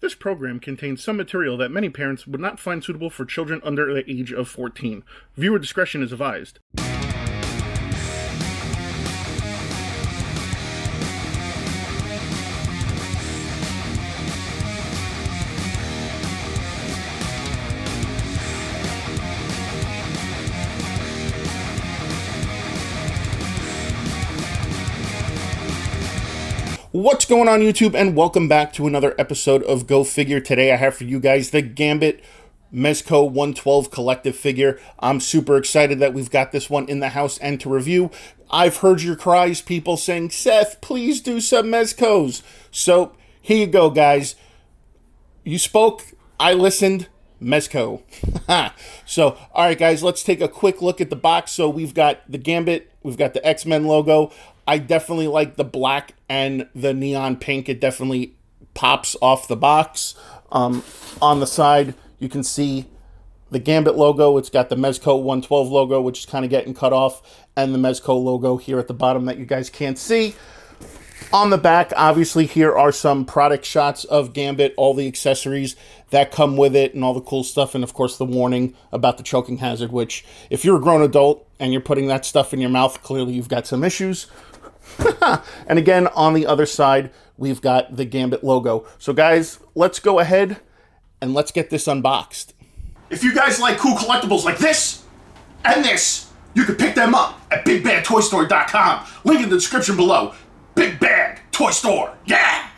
This program contains some material that many parents would not find suitable for children under the age of 14. Viewer discretion is advised. What's going on, YouTube, and welcome back to another episode of Go Figure. Today I have for you guys the Gambit Mezco 112 collective figure. I'm super excited that we've got this one in the house and to review. I've heard your cries, people saying, Seth, please do some Mezcos. So here you go, guys. You spoke, I listened. Mezco. So, all right, guys, let's take a quick look at the box. So we've got the Gambit, we've got the X-Men logo. I definitely like the black and the neon pink. It definitely pops off the box. On the side, you can see the Gambit logo. It's got the Mezco 112 logo, which is kind of getting cut off, and the Mezco logo here at the bottom that you guys can't see. On the back, obviously, here are some product shots of Gambit, all the accessories that come with it, and all the cool stuff, and of course the warning about the choking hazard, which, if you're a grown adult and you're putting that stuff in your mouth, clearly you've got some issues. And again, on the other side, we've got the Gambit logo. So guys, let's go ahead and let's get this unboxed. If you guys like cool collectibles like this and this, you can pick them up at BigBadToyStore.com. Link in the description below. Big Bad Toy Store, yeah!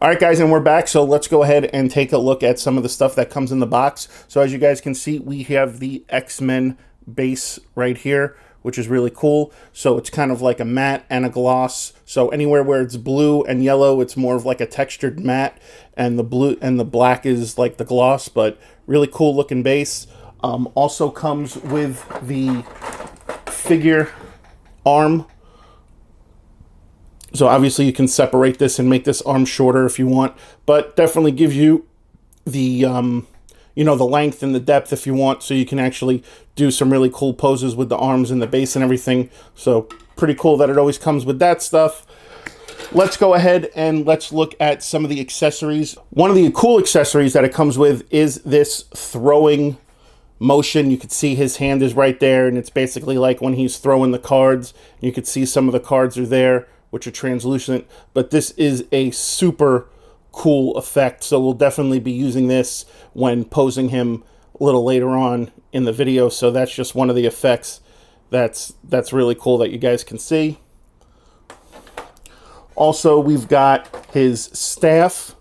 Alright guys, and we're back, so let's go ahead and take a look at some of the stuff that comes in the box. So as you guys can see, we have the X-Men base right here, which is really cool. So it's kind of like a matte and a gloss. So anywhere where it's blue and yellow, it's more of like a textured matte, and the blue and the black is like the gloss, but really cool looking base. Also comes with the figure arm. So obviously you can separate this and make this arm shorter if you want, but definitely gives you the, the length and the depth if you want, so you can actually do some really cool poses with the arms and the base and everything. So pretty cool that it always comes with that stuff. Let's go ahead and let's look at some of the accessories. One of the cool accessories that it comes with is this throwing motion. You can see his hand is right there, and it's basically like when he's throwing the cards. You can see some of the cards are there, which are translucent, but this is a super cool effect, so we'll definitely be using this when posing him a little later on in the video. So that's just one of the effects that's really cool that you guys can see. Also, we've got his staff.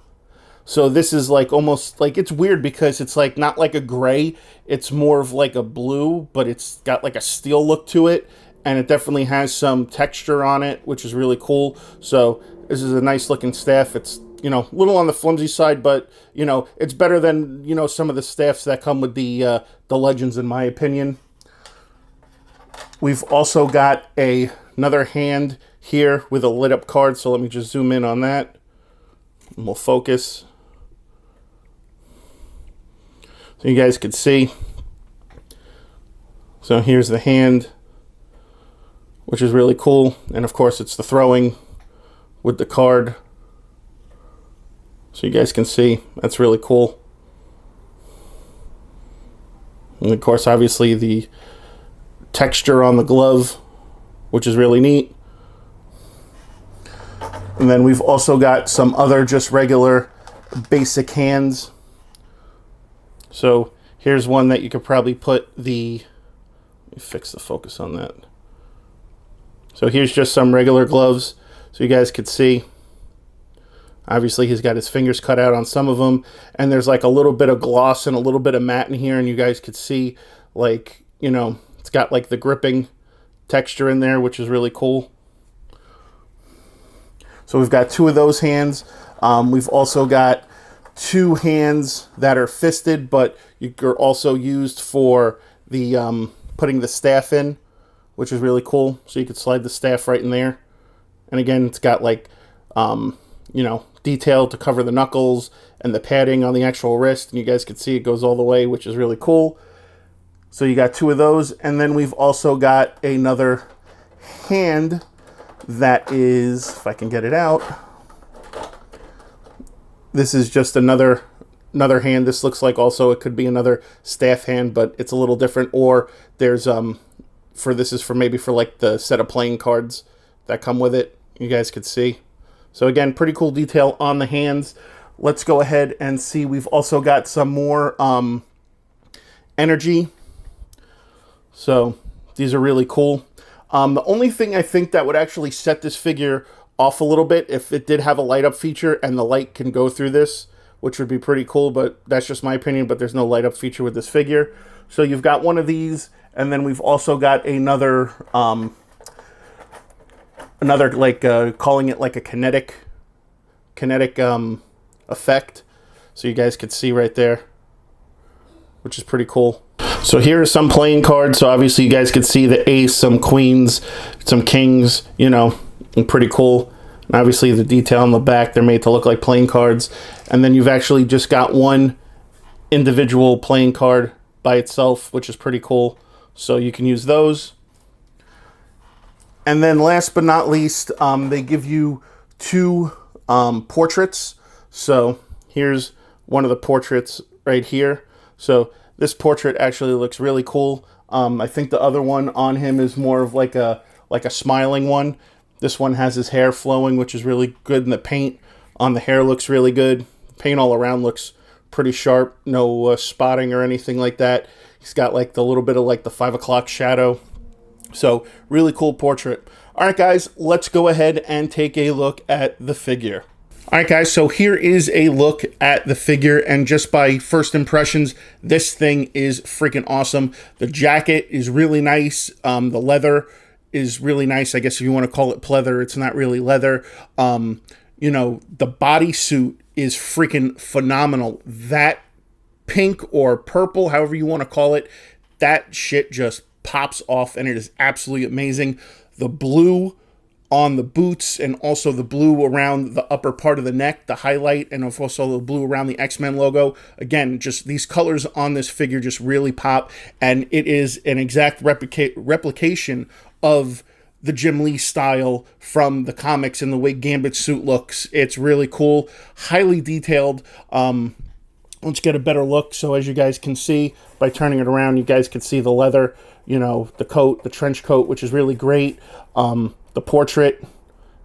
So this is like almost like, it's weird because it's like not like a gray, it's more of like a blue, but it's got like a steel look to it. And it definitely has some texture on it, which is really cool. So this is a nice looking staff. It's, a little on the flimsy side, but, it's better than, some of the staffs that come with the Legends, in my opinion. We've also got another hand here with a lit up card. So let me just zoom in on that. And we'll focus. So you guys can see. So here's the hand, which is really cool. And of course it's the throwing with the card. So you guys can see, that's really cool. And of course, obviously the texture on the glove, which is really neat. And then we've also got some other just regular basic hands. So here's one that you could probably put the, let me fix the focus on that. So here's just some regular gloves, so you guys could see. Obviously, he's got his fingers cut out on some of them, and there's like a little bit of gloss and a little bit of matte in here, and you guys could see, like, it's got like the gripping texture in there, which is really cool. So we've got two of those hands. We've also got two hands that are fisted, but you're also used for the putting the staff in, which is really cool. So you could slide the staff right in there. And again, it's got like, detail to cover the knuckles and the padding on the actual wrist. And you guys can see it goes all the way, which is really cool. So you got two of those. And then we've also got another hand that is, if I can get it out, This is just another hand. This looks like also it could be another staff hand, but it's a little different. Or there's this is for maybe for like the set of playing cards that come with it. You guys could see. So again, pretty cool detail on the hands. Let's go ahead and see. We've also got some more energy. So these are really cool. The only thing I think that would actually set this figure off a little bit if it did have a light up feature and the light can go through this, which would be pretty cool, but that's just my opinion, but there's no light up feature with this figure. So you've got one of these, and then we've also got another like calling it like a kinetic effect. So you guys could see right there, which is pretty cool. So here are some playing cards. So obviously you guys could see the ace, some queens, some kings, you know, and pretty cool. And obviously the detail on the back, they're made to look like playing cards. And then you've actually just got one individual playing card by itself, which is pretty cool. So you can use those. And then last but not least, they give you two portraits. So here's one of the portraits right here. So this portrait actually looks really cool. I think the other one on him is more of like a smiling one. This one has his hair flowing, which is really good, and the paint on the hair looks really good. The paint all around looks pretty sharp. No spotting or anything like that. He's got like the little bit of like the 5 o'clock shadow. So really cool portrait. All right, guys, let's go ahead and take a look at the figure. All right, guys, so here is a look at the figure, and just by first impressions, this thing is freaking awesome. The jacket is really nice. The leather is really nice. I guess if you want to call it pleather, it's not really leather. You know, the bodysuit is freaking phenomenal. That pink or purple, however you want to call it, that shit just pops off, and it is absolutely amazing. The blue on the boots, and also the blue around the upper part of the neck, the highlight, and also the blue around the X-Men logo. Again, just these colors on this figure just really pop, and it is an exact replication of the Jim Lee style from the comics and the way Gambit's suit looks. It's really cool, highly detailed. Let's get a better look. So as you guys can see, by turning it around, you guys can see the leather, you know, the coat, the trench coat, which is really great. The portrait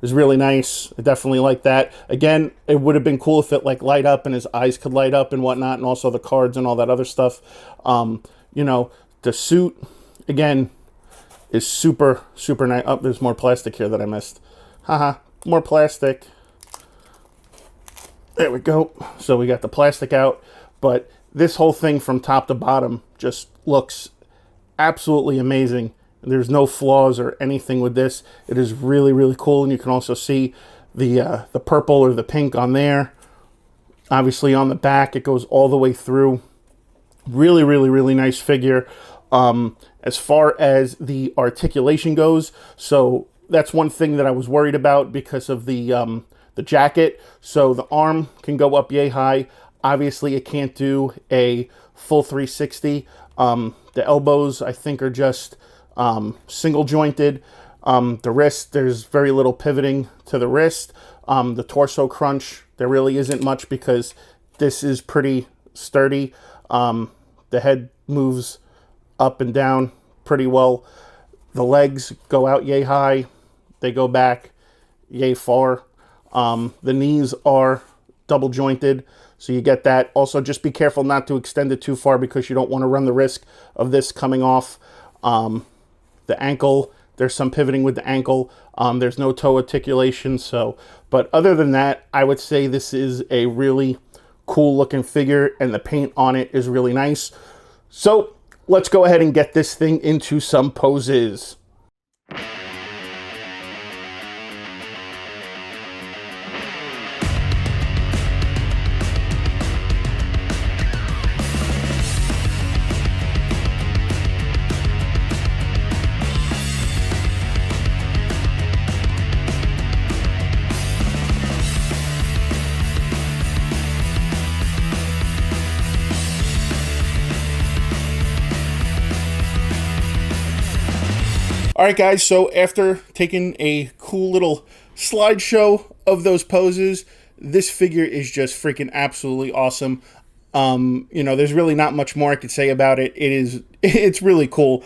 is really nice. I definitely like that. Again, it would have been cool if it like light up and his eyes could light up and whatnot, and also the cards and all that other stuff. You know, the suit, again, is super, super nice. Oh, there's more plastic here that I missed. Haha, more plastic. There we go. So we got the plastic out, but this whole thing from top to bottom just looks absolutely amazing. There's no flaws or anything with this. It is really, really cool, and you can also see the purple or the pink on there. Obviously on the back, it goes all the way through. Really, really, really nice figure. As far as the articulation goes, so that's one thing that I was worried about because of the jacket. So the arm can go up yay high. Obviously, it can't do a full 360. The elbows, I think, are just single jointed. The wrist, there's very little pivoting to the wrist. The torso crunch, there really isn't much because this is pretty sturdy. The head moves up and down pretty well. The legs go out yay high. They go back yay far. The knees are double jointed, so you get that. Also, just be careful not to extend it too far because you don't want to run the risk of this coming off. The ankle, there's some pivoting with the ankle. There's no toe articulation. So, but other than that, I would say this is a really cool looking figure, and the paint on it is really nice. So let's go ahead and get this thing into some poses. All right, guys, so after taking a cool little slideshow of those poses, this figure is just freaking absolutely awesome. You know, there's really not much more I could say about it. It's really cool.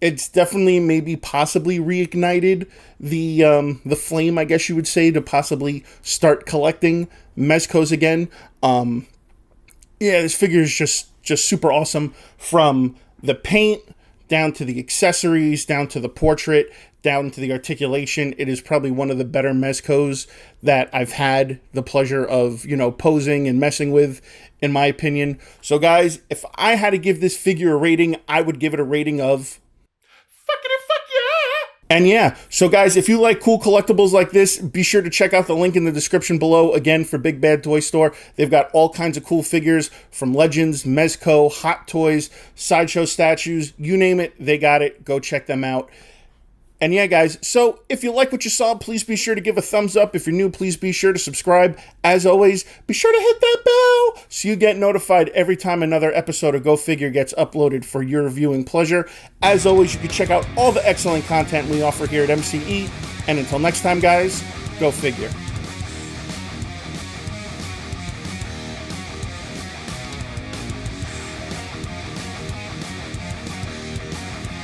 It's definitely maybe possibly reignited the flame, I guess you would say, to possibly start collecting Mezcos again. Yeah, this figure is just super awesome, from the paint down to the accessories, down to the portrait, down to the articulation. It is probably one of the better Mezcos that I've had the pleasure of, you know, posing and messing with, in my opinion. So guys, if I had to give this figure a rating, I would give it a rating of and yeah, so guys, if you like cool collectibles like this, be sure to check out the link in the description below, again, for Big Bad Toy Store. They've got all kinds of cool figures from Legends, Mezco, Hot Toys, Sideshow statues, you name it, they got it. Go check them out. And yeah, guys, so if you like what you saw, please be sure to give a thumbs up. If you're new, please be sure to subscribe. As always, be sure to hit that bell so you get notified every time another episode of Go Figure gets uploaded for your viewing pleasure. As always, you can check out all the excellent content we offer here at MCE. And until next time, guys, go figure.